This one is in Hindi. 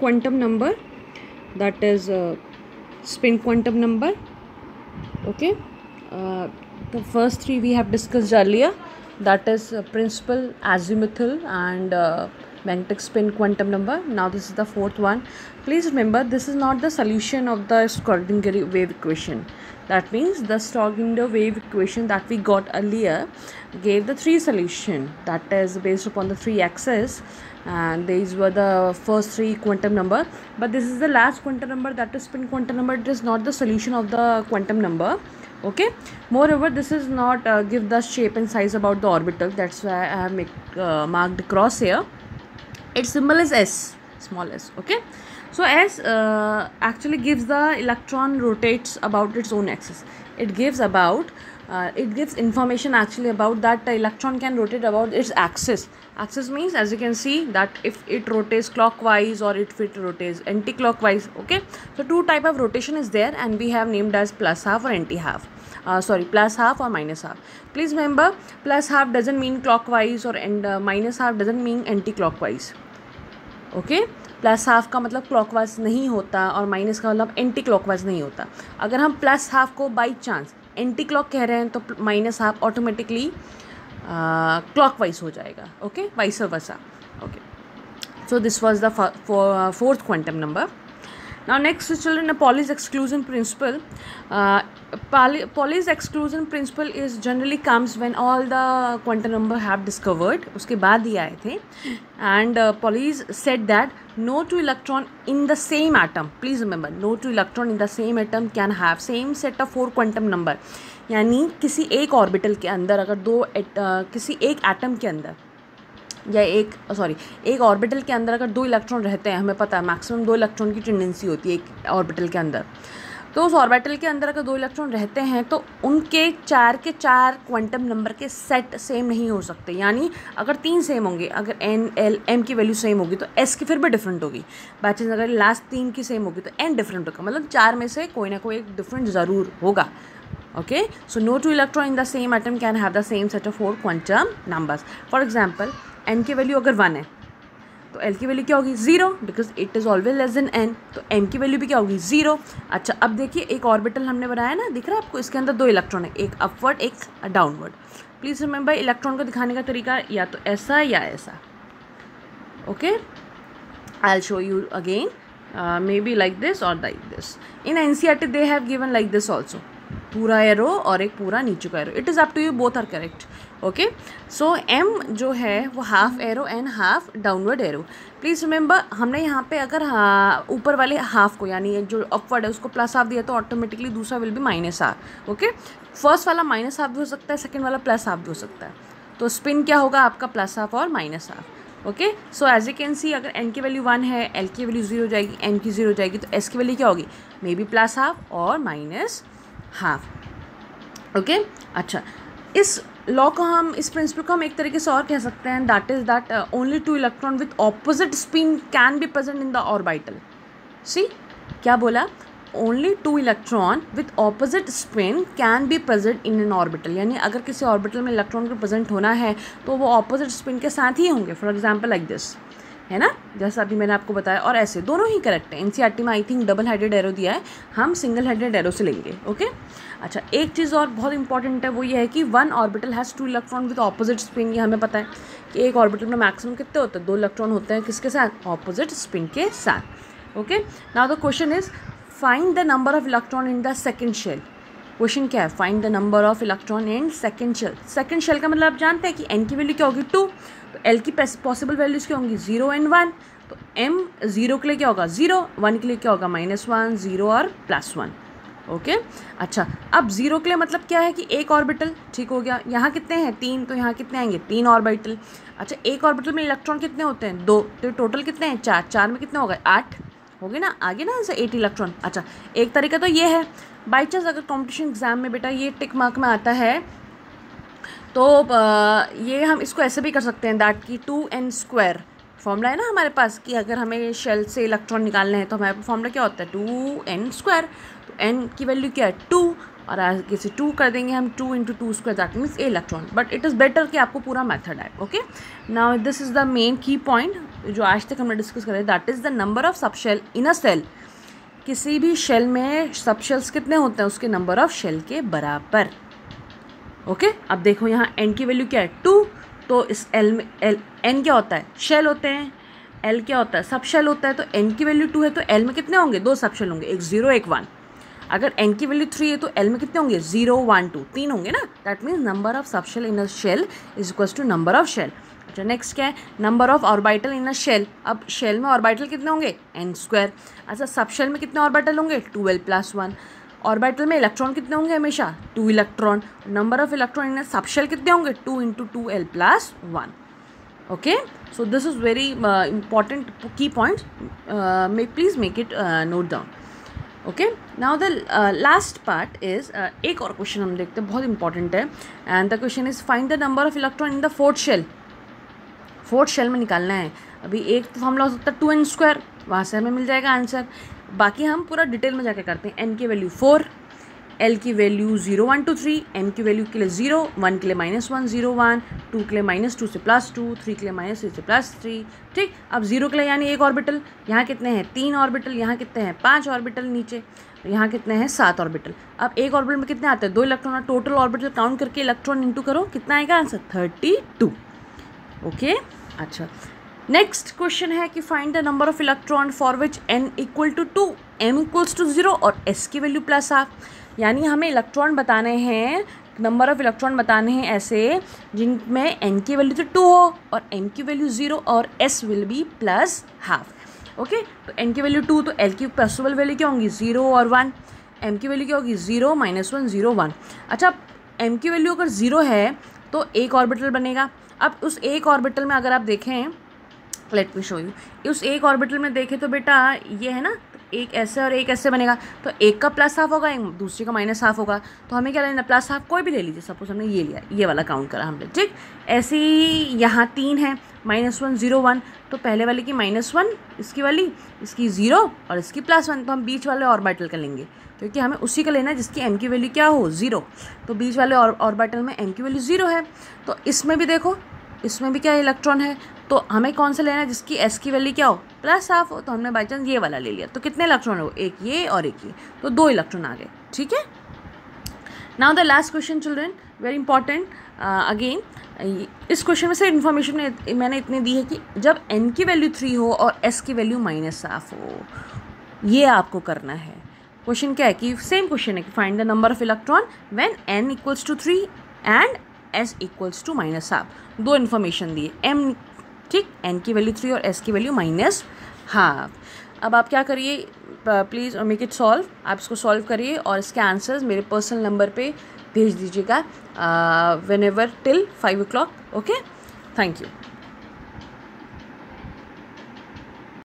quantum number, that is spin quantum number. Okay, the first three we have discussed earlier, that is principal, azimuthal and magnetic spin quantum number. Now this is the fourth one. Please remember, this is not the solution of the Schrodinger wave equation. That means the Schrodinger wave equation that we got earlier gave the three solution, that is based upon the three axes, and these were the first three quantum number. But this is the last quantum number, that is spin quantum number. It is not the solution of the quantum number. Okay, moreover this is not give the shape and size about the orbital. That's why I have marked the cross here. Its symbol is S, small s. Okay, so S actually gives the electron rotates about its own axis. It gives about it gives information actually about that the electron can rotate about its axis. Axis means, as you can see, that if it rotates clockwise or if it rotates anti-clockwise. Okay, so two type of rotation is there, and we have named as plus half or anti half. Plus half or minus half. Please remember, plus half doesn't mean clockwise or minus half doesn't mean anti-clockwise. Okay, plus half का मतलब क्लॉकवाइज नहीं होता और माइनस का मतलब एंटी क्लॉकवाइज नहीं होता. अगर हम प्लस हाफ को बाई चांस एंटी क्लॉक कह रहे हैं तो माइनस हाफ ऑटोमेटिकली क्लॉकवाइज हो जाएगा. Okay, vice versa. Okay, so this was the fourth quantum number. Now next children, a Pauli's exclusion principle. Pauli's exclusion principle is generally comes when all the quantum number have discovered. उसके बाद ही आए थे. And Pauli's said that no two electron in the same atom. Please remember, no two electron in the same atom can have same set of 4 quantum number. यानी किसी एक ऑर्बिटल के अंदर अगर किसी एक एटम के अंदर या एक ऑर्बिटल के अंदर अगर 2 इलेक्ट्रॉन रहते हैं, हमें पता है मैक्सिमम 2 इलेक्ट्रॉन की टेंडेंसी होती है एक ऑर्बिटल के अंदर. तो उस ऑर्बिटल के अंदर अगर 2 इलेक्ट्रॉन रहते हैं तो उनके 4 के 4 क्वांटम नंबर के सेट सेम नहीं हो सकते. यानी अगर 3 सेम होंगे, अगर n l m की वैल्यू सेम होगी तो s की फिर भी डिफरेंट होगी. बाई चांस अगर लास्ट 3 की सेम होगी तो n डिफरेंट होगा. मतलब 4 में से कोई ना कोई एक डिफरेंट ज़रूर होगा. Okay, so no two electron in the same atom can have the same set of 4 quantum numbers. For example, n की वैल्यू अगर 1 है तो l की वैल्यू क्या होगी 0, because it is always less than n. तो m की वैल्यू भी क्या होगी 0. अच्छा, अब देखिए एक ऑर्बिटल हमने बनाया ना, दिख रहा है आपको, इसके अंदर 2 इलेक्ट्रॉन है, एक अपवर्ड एक डाउनवर्ड. प्लीज़ रिमेंबर, इलेक्ट्रॉन को दिखाने का तरीका या तो ऐसा या ऐसा. Okay, I will show you again, maybe like this और like this. In NCERT they have given like this also, पूरा एरो और एक पूरा नीचे का arrow. It is up to you, both are correct. Okay, so m जो है वो half arrow and half downward arrow. Please remember, हमने यहाँ पे अगर ऊपर वाले हाफ को यानी जो अपवर्ड है उसको प्लस हाफ दिया तो ऑटोमेटिकली दूसरा will be minus half. Okay, first वाला माइनस हाफ भी हो सकता है, सेकेंड वाला प्लस हाफ भी हो सकता है. तो स्पिन क्या होगा आपका, प्लस हाफ और minus half. Okay, so as you can see, अगर n की वैल्यू 1 है, l की वैल्यू 0 हो जाएगी, m की 0 हो जाएगी, तो s की वैल्यू क्या होगी, मे बी प्लस हाफ और माइनस हाफ. ओके, अच्छा, इस लॉ को हम, इस प्रिंसिपल को हम एक तरीके से और कह सकते हैं, that is that only 2 electron with opposite spin can be present in the orbital. See, क्या बोला, only 2 electron with opposite spin can be present in an orbital. यानी अगर किसी ऑर्बिटल में इलेक्ट्रॉन को प्रेजेंट होना है तो वो ऑपोजिट स्पिन के साथ ही होंगे. फॉर एग्जाम्पल लाइक दिस, है ना, जैसा अभी मैंने आपको बताया. और ऐसे दोनों ही करेक्ट है. NCERT में I think double headed arrow दिया है, हम सिंगल हेडेड एरो से लेंगे. ओके, अच्छा, एक चीज़ और बहुत इंपॉर्टेंट है, वो ये है कि 1 orbital has 2 electron with opposite spin. ये हमें पता है कि एक ऑर्बिटल में मैक्सिमम कितने होते हैं, 2 इलेक्ट्रॉन होते हैं, किसके साथ, ऑपोजिट स्पिन के साथ. Okay, now the question is find the number of electron in the second shell. Question क्या है, find the number of electron in second shell. Second shell का मतलब आप जानते हैं कि n की वैल्यू क्या होगी 2, तो l की पॉसिबल वैल्यूज़ क्या होंगी 0 एंड 1. तो m 0 के लिए क्या होगा 0, 1 के लिए क्या होगा -1, 0 और +1. ओके, अच्छा, अब 0 के लिए मतलब क्या है कि एक ऑर्बिटल, ठीक हो गया. यहाँ कितने हैं 3, तो यहाँ कितने आएंगे 3 ऑर्बिटल. अच्छा, एक ऑर्बिटल में इलेक्ट्रॉन कितने होते हैं 2, तो टोटल कितने हैं 4, 4 में कितने हो गए 8 हो गए ना, आगे ना ऐसे 8 इलेक्ट्रॉन. अच्छा, एक तरीका तो ये है. बाई चांस अगर कॉम्पिटिशन एग्जाम में बेटा ये टिक मार्क में आता है तो ये हम इसको ऐसे भी कर सकते हैं, दैट की 2n² फॉर्मूला है ना हमारे पास, कि अगर हमें शेल से इलेक्ट्रॉन निकालने हैं तो हमारे पास फॉर्मूला क्या होता है 2n². तो n की वैल्यू क्या है 2, और आगे से 2 कर देंगे हम, 2 × 2² that means eight electron. But it is better कि आपको पूरा मेथड है. Okay, now this is the main key point. जो आज तक हमने डिस्कस करा है, that is the number of sub shell in a cell. किसी भी शेल में सब शेल्स कितने होते हैं, उसके नंबर ऑफ शेल के बराबर। ओके, अब देखो यहाँ n की वैल्यू क्या है 2, तो इस l में n क्या होता है, शेल होते हैं, l क्या होता है, सब शेल होता है, तो n की वैल्यू 2 है तो l में कितने होंगे, 2 सब शेल होंगे, एक 0 एक 1। अगर n की वैल्यू 3 है तो l में कितने होंगे, 0 1 2, 3 होंगे ना। That means number of sub shell in a shell is equals to number of shell. अच्छा, नेक्स्ट क्या है, number of orbital in a shell. अब शेल में ऑर्बिटल कितने होंगे, n²। अच्छा, सब शेल में कितने ऑर्बिटल होंगे, 2l+1। ऑर्बिटल में इलेक्ट्रॉन कितने होंगे, हमेशा 2 electron. Number of electron in a sub shell कितने होंगे, 2 × 2l+1। Okay, so this is very important key point, please make it note down. Okay, now the last part is, एक और क्वेश्चन हम देखते हैं, बहुत इंपॉर्टेंट है। And the question is find the number of electron in the fourth shell. Fourth shell में निकालना है। अभी एक तो फॉर्मूला हो सकता है 2n², वहाँ से हमें मिल जाएगा आंसर। बाकी हम पूरा डिटेल में जाके करते हैं। n की वैल्यू 4, l की वैल्यू 0 1 2 3, m की वैल्यू के लिए 0, 1 के लिए -1 0 1, 2 के लिए -2 से +2, 3 के लिए -3 से +3। ठीक, अब 0 के लिए यानी एक ऑर्बिटल, यहाँ कितने हैं 3 ऑर्बिटल, यहाँ कितने हैं 5 ऑर्बिटल नीचे, यहाँ कितने हैं 7 ऑर्बिटल। अब एक ऑर्बिटल में कितने आते हैं, 2 इलेक्ट्रॉन। टोटल ऑर्बिटल काउंट करके इलेक्ट्रॉन इंटू करो, कितना आएगा आंसर, 32। ओके, अच्छा, नेक्स्ट क्वेश्चन है कि find the number of electron for which n = 2, m = 0 और s की वैल्यू +½ यानी हमें इलेक्ट्रॉन बताने हैं, नंबर ऑफ इलेक्ट्रॉन बताने हैं ऐसे जिनमें n की वैल्यू तो 2 हो और m की वैल्यू 0 और s विल बी +½ ओके, तो n की वैल्यू 2, तो l की पॉसिबल वैल्यू क्या होंगी, 0 और 1। m की वैल्यू क्या होगी, 0 -1 0 1। अच्छा, m की वैल्यू अगर 0 है तो एक ऑर्बिटल बनेगा। अब उस एक ऑर्बिटल में अगर आप देखें, लेट मी शो यू, उस एक ऑर्बिटल में देखें तो बेटा ये है ना, एक ऐसे और एक ऐसे बनेगा, तो एक का +½ होगा, एक दूसरे का -½ होगा। तो हमें क्या लेना, +½ कोई भी ले लीजिए। सपोज हमने ये लिया, ये वाला काउंट करा हमने, ठीक। ऐसे ही यहाँ 3 है, -1 0 1, तो पहले वाले की -1, इसकी वाली, इसकी 0 और इसकी +1, तो हम बीच वाले ऑर्बिटल का लेंगे क्योंकि हमें उसी का लेना है जिसकी m की वैल्यू क्या हो, 0। तो बीच वाले ऑर्बिटल में m की वैल्यू 0 है। तो इसमें भी देखो, इसमें भी क्या इलेक्ट्रॉन है, तो हमें कौन सा लेना है जिसकी s की वैल्यू क्या हो, +½ हो। तो हमने बाई चांस ये वाला ले लिया, तो कितने इलेक्ट्रॉन हो, एक ये और एक ये, तो 2 इलेक्ट्रॉन आ गए। ठीक है, now the last question children, very important again. इस क्वेश्चन में से इन्फॉर्मेशन मैंने इतनी दी है कि जब n की वैल्यू 3 हो और s की वैल्यू -½ हो, ये आपको करना है। क्वेश्चन क्या है कि सेम क्वेश्चन है कि find the number of electron when n = 3 and s = -½ 2 information दी है, m, ठीक, n की वैल्यू 3 और s की वैल्यू -½ अब आप क्या करिए, प्लीज़ मेक इट सॉल्व। आप इसको सॉल्व करिए और इसके आंसर्स मेरे पर्सनल नंबर पे भेज दीजिएगा whenever till 5 o'clock। Okay, thank you.